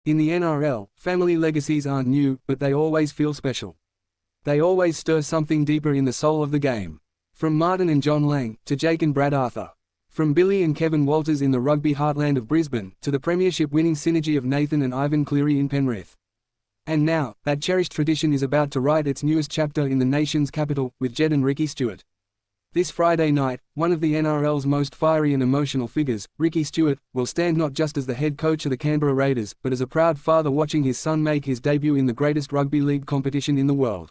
In the NRL, family legacies aren't new, but they always feel special. They always stir something deeper in the soul of the game. From Martin and John Lang, to Jake and Brad Arthur. From Billy and Kevin Walters in the rugby heartland of Brisbane, to the premiership-winning synergy of Nathan and Ivan Cleary in Penrith. And now, that cherished tradition is about to write its newest chapter in the nation's capital, with Jed and Ricky Stuart. This Friday night, one of the NRL's most fiery and emotional figures, Ricky Stuart, will stand not just as the head coach of the Canberra Raiders, but as a proud father watching his son make his debut in the greatest rugby league competition in the world.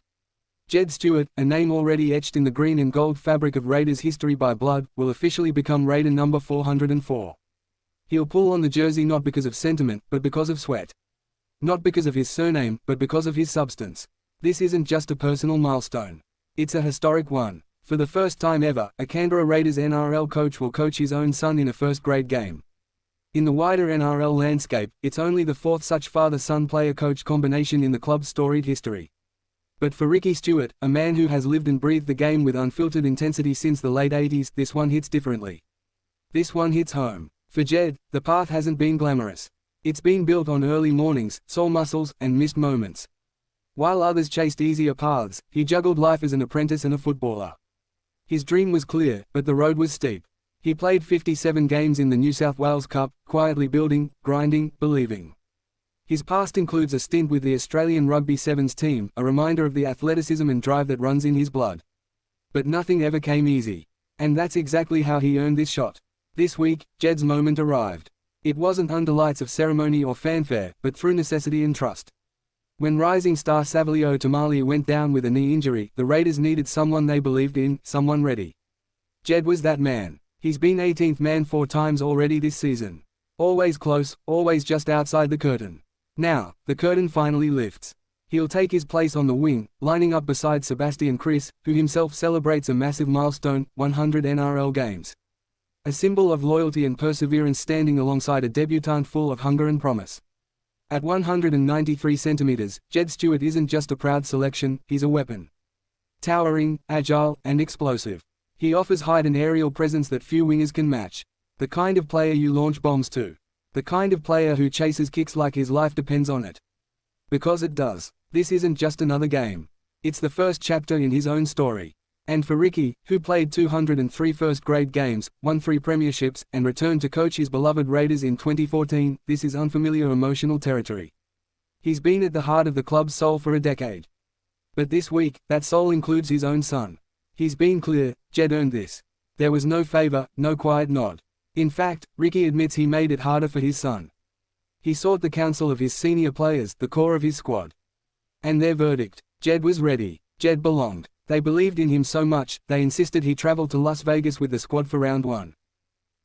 Jed Stewart, a name already etched in the green and gold fabric of Raiders history by blood, will officially become Raider number 404. He'll pull on the jersey not because of sentiment, but because of sweat. Not because of his surname, but because of his substance. This isn't just a personal milestone. It's a historic one. For the first time ever, a Canberra Raiders NRL coach will coach his own son in a first-grade game. In the wider NRL landscape, it's only the fourth such father-son player-coach combination in the club's storied history. But for Ricky Stuart, a man who has lived and breathed the game with unfiltered intensity since the late 80s, this one hits differently. This one hits home. For Jed, the path hasn't been glamorous. It's been built on early mornings, sore muscles, and missed moments. While others chased easier paths, he juggled life as an apprentice and a footballer. His dream was clear, but the road was steep. He played 57 games in the New South Wales Cup, quietly building, grinding, believing. His past includes a stint with the Australian Rugby Sevens team, a reminder of the athleticism and drive that runs in his blood. But nothing ever came easy. And that's exactly how he earned this shot. This week, Jed's moment arrived. It wasn't under lights of ceremony or fanfare, but through necessity and trust. When rising star Savalio Tamale went down with a knee injury, the Raiders needed someone they believed in, someone ready. Jed was that man. He's been 18th man 4 times already this season. Always close, always just outside the curtain. Now, the curtain finally lifts. He'll take his place on the wing, lining up beside Sebastian Kris, who himself celebrates a massive milestone, 100 NRL games. A symbol of loyalty and perseverance standing alongside a debutant full of hunger and promise. At 193 centimeters, Jed Stewart isn't just a proud selection, he's a weapon. Towering, agile, and explosive. He offers height and aerial presence that few wingers can match. The kind of player you launch bombs to. The kind of player who chases kicks like his life depends on it. Because it does. This isn't just another game. It's the first chapter in his own story. And for Ricky, who played 203 first-grade games, won 3 premierships, and returned to coach his beloved Raiders in 2014, this is unfamiliar emotional territory. He's been at the heart of the club's soul for a decade. But this week, that soul includes his own son. He's been clear, Jed earned this. There was no favor, no quiet nod. In fact, Ricky admits he made it harder for his son. He sought the counsel of his senior players, the core of his squad. And their verdict: Jed was ready. Jed belonged. They believed in him so much, they insisted he travel to Las Vegas with the squad for round 1.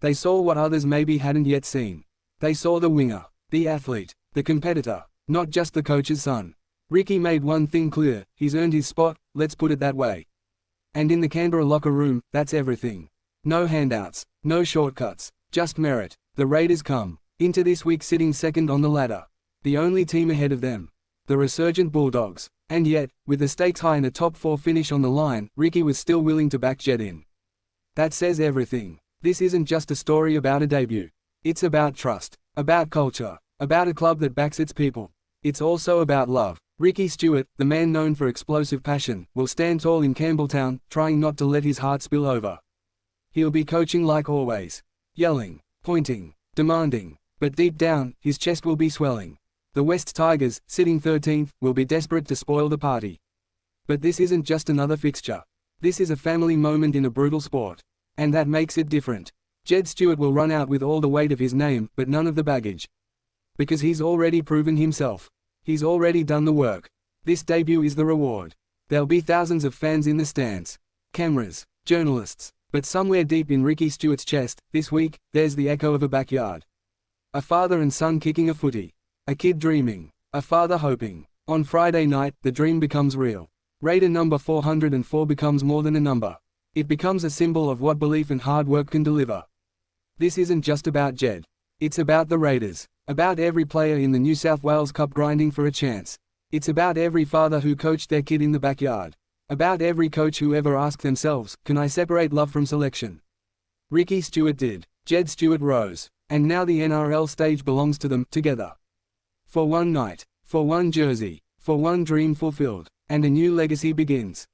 They saw what others maybe hadn't yet seen. They saw the winger, the athlete, the competitor, not just the coach's son. Ricky made one thing clear: he's earned his spot, let's put it that way. And in the Canberra locker room, that's everything. No handouts, no shortcuts, just merit. The Raiders come into this week sitting second on the ladder. The only team ahead of them, the resurgent Bulldogs. And yet, with the stakes high and a top 4 finish on the line, Ricky was still willing to back Jed in. That says everything. This isn't just a story about a debut. It's about trust, about culture, about a club that backs its people. It's also about love. Ricky Stuart, the man known for explosive passion, will stand tall in Campbelltown, trying not to let his heart spill over. He'll be coaching like always. Yelling, pointing, demanding. But deep down, his chest will be swelling. The West Tigers, sitting 13th, will be desperate to spoil the party. But this isn't just another fixture. This is a family moment in a brutal sport. And that makes it different. Jed Stewart will run out with all the weight of his name, but none of the baggage. Because he's already proven himself. He's already done the work. This debut is the reward. There'll be thousands of fans in the stands. Cameras, journalists. But somewhere deep in Ricky Stuart's chest, this week, there's the echo of a backyard. A father and son kicking a footy. A kid dreaming. A father hoping. On Friday night, the dream becomes real. Raider number 404 becomes more than a number. It becomes a symbol of what belief and hard work can deliver. This isn't just about Jed. It's about the Raiders. About every player in the New South Wales Cup grinding for a chance. It's about every father who coached their kid in the backyard. About every coach who ever asked themselves, can I separate love from selection? Ricky Stuart did. Jed Stewart rose. And now the NRL stage belongs to them, together. For one night, for one jersey, for one dream fulfilled, and a new legacy begins.